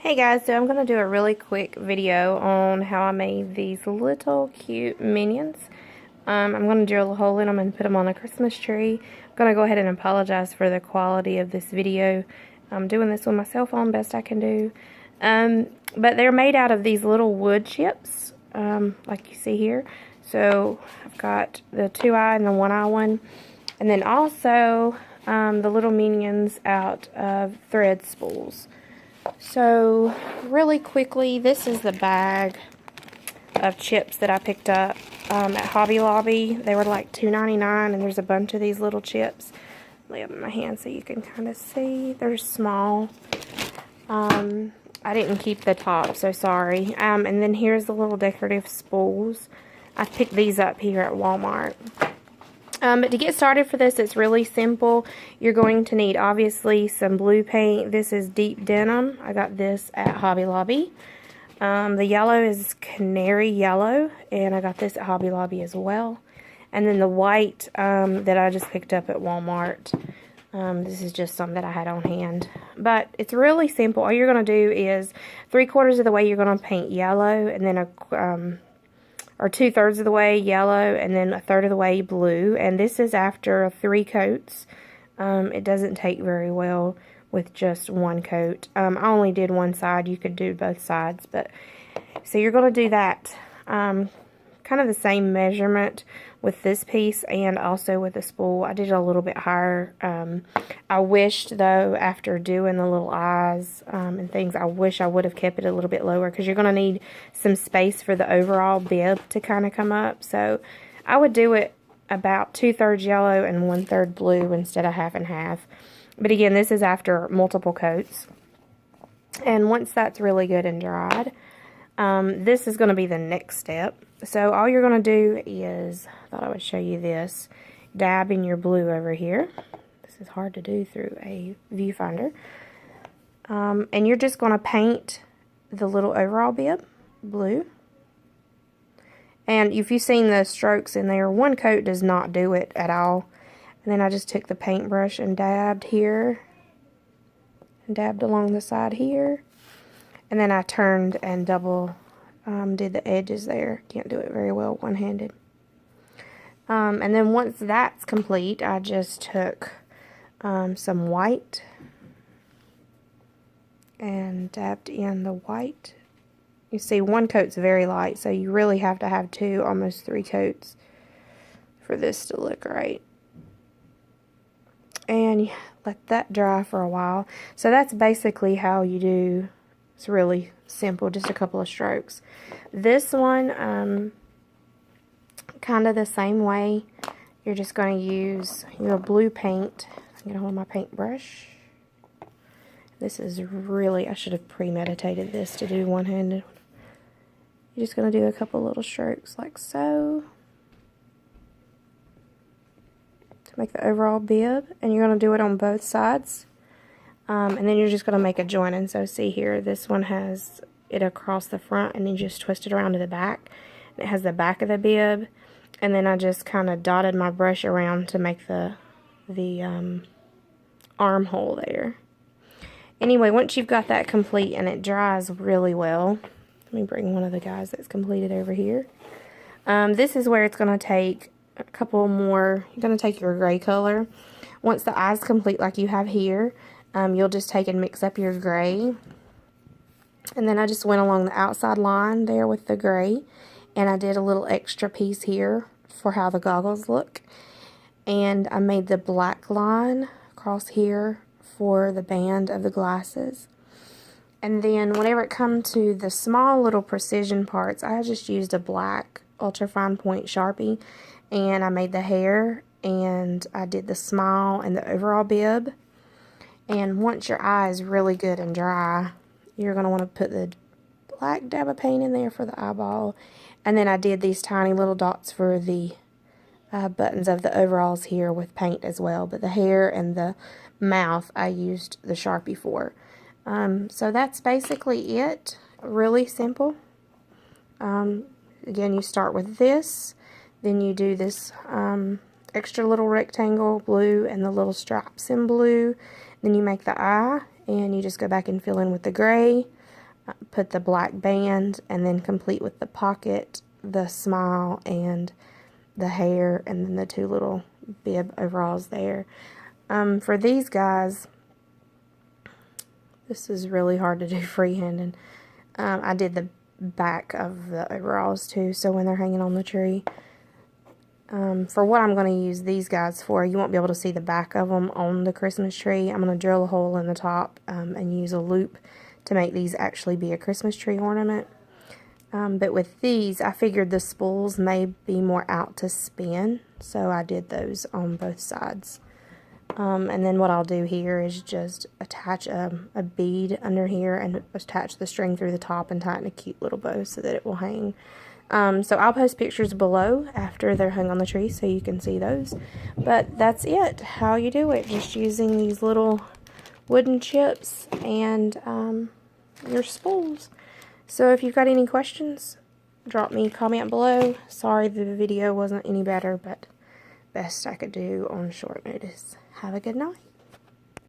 Hey guys, so I'm going to do a really quick video on how I made these little cute minions. I'm going to drill a hole in them and put them on a Christmas tree. I'm going to go ahead and apologize for the quality of this video. I'm doing this with my cell phone, best I can do. But they're made out of these little wood chips, like you see here. So I've got the 2-eye and the 1-eye one. And then also the little minions out of thread spools. So really quickly, this is the bag of chips that I picked up at Hobby Lobby. They were like $2.99, and there's a bunch of these little chips. Lay up in my hand so you can kind of see. They're small. I didn't keep the top, so sorry. And then here's the little decorative spools. I picked these up here at Walmart. But to get started for this, it's really simple. You're going to need, obviously, some blue paint. This is deep denim. I got this at Hobby Lobby. The yellow is canary yellow, and I got this at Hobby Lobby as well. And then the white that I just picked up at Walmart. This is just some that I had on hand. But it's really simple. All you're going to do is 3/4 of the way you're going to paint yellow, and then or 2/3 of the way yellow, and then 1/3 of the way blue. And this is after 3 coats. It doesn't take very well with just 1 coat. I only did one side. You could do both sides. But so you're going to do that. Kind of the same measurement with this piece and also with the spool. I did it a little bit higher. I wished, though, after doing the little eyes and things, I wish I would have kept it a little bit lower, because you're going to need some space for the overall bib to kind of come up. So I would do it about 2/3 yellow and 1/3 blue instead of half and half. But again, this is after multiple coats. And once that's really good and dried, this is going to be the next step. So all you're going to do is, I thought I would show you this, dab in your blue over here. This is hard to do through a viewfinder. And you're just going to paint the little overall bib blue. And if you've seen the strokes in there, 1 coat does not do it at all. And then I just took the paintbrush and dabbed here, and dabbed along the side here. And then I turned and double did the edges there. Can't do it very well one-handed. And then once that's complete, I just took some white and dabbed in the white. You see, 1 coat's very light, so you really have to have 2, almost 3 coats for this to look right. And you let that dry for a while. So that's basically how you do. It's really simple, just a couple of strokes. This one, kind of the same way. You're just going to use your blue paint. I'm going to hold my paintbrush. This is really, I should have premeditated this to do one-handed. You're just going to do a couple little strokes like so, to make the overall bib. And you're going to do it on both sides. And then you're just going to make a join. And so see here, this one has it across the front, and then you just twist it around to the back. And it has the back of the bib. And then I just kind of dotted my brush around to make the armhole there. Anyway, once you've got that complete and it dries really well, let me bring one of the guys that's completed over here. This is where it's going to take a couple more. You're going to take your gray color. Once the eye's complete like you have here, you'll just take and mix up your gray. And then I just went along the outside line there with the gray. And I did a little extra piece here for how the goggles look. And I made the black line across here for the band of the glasses. And then whenever it comes to the small little precision parts, I just used a black ultra fine point Sharpie. And I made the hair, and I did the smile and the overall bib. And once your eye is really good and dry, you're going to want to put the black dab of paint in there for the eyeball. And then I did these tiny little dots for the buttons of the overalls here with paint as well. But the hair and the mouth, I used the Sharpie for. So that's basically it. Really simple. Again, you start with this. Then you do this extra little rectangle blue and the little stripes in blue. Then you make the eye, And you just go back and fill in with the gray, put the black band, and then complete with the pocket, the smile, and the hair, and then the two little bib overalls there. For these guys, this is really hard to do freehand, and I did the back of the overalls too, so when they're hanging on the tree. For what I'm going to use these guys for, you won't be able to see the back of them on the Christmas tree. I'm going to drill a hole in the top and use a loop to make these actually be a Christmas tree ornament. But with these, I figured the spools may be more out to spin, so I did those on both sides. And then what I'll do here is just attach a bead under here and attach the string through the top and tie it in a cute little bow so that it will hang. So I'll post pictures below after they're hung on the tree so you can see those. But that's it, how you do it, just using these little wooden chips and your spools. So if you've got any questions, drop me a comment below. Sorry the video wasn't any better, but best I could do on short notice. Have a good night.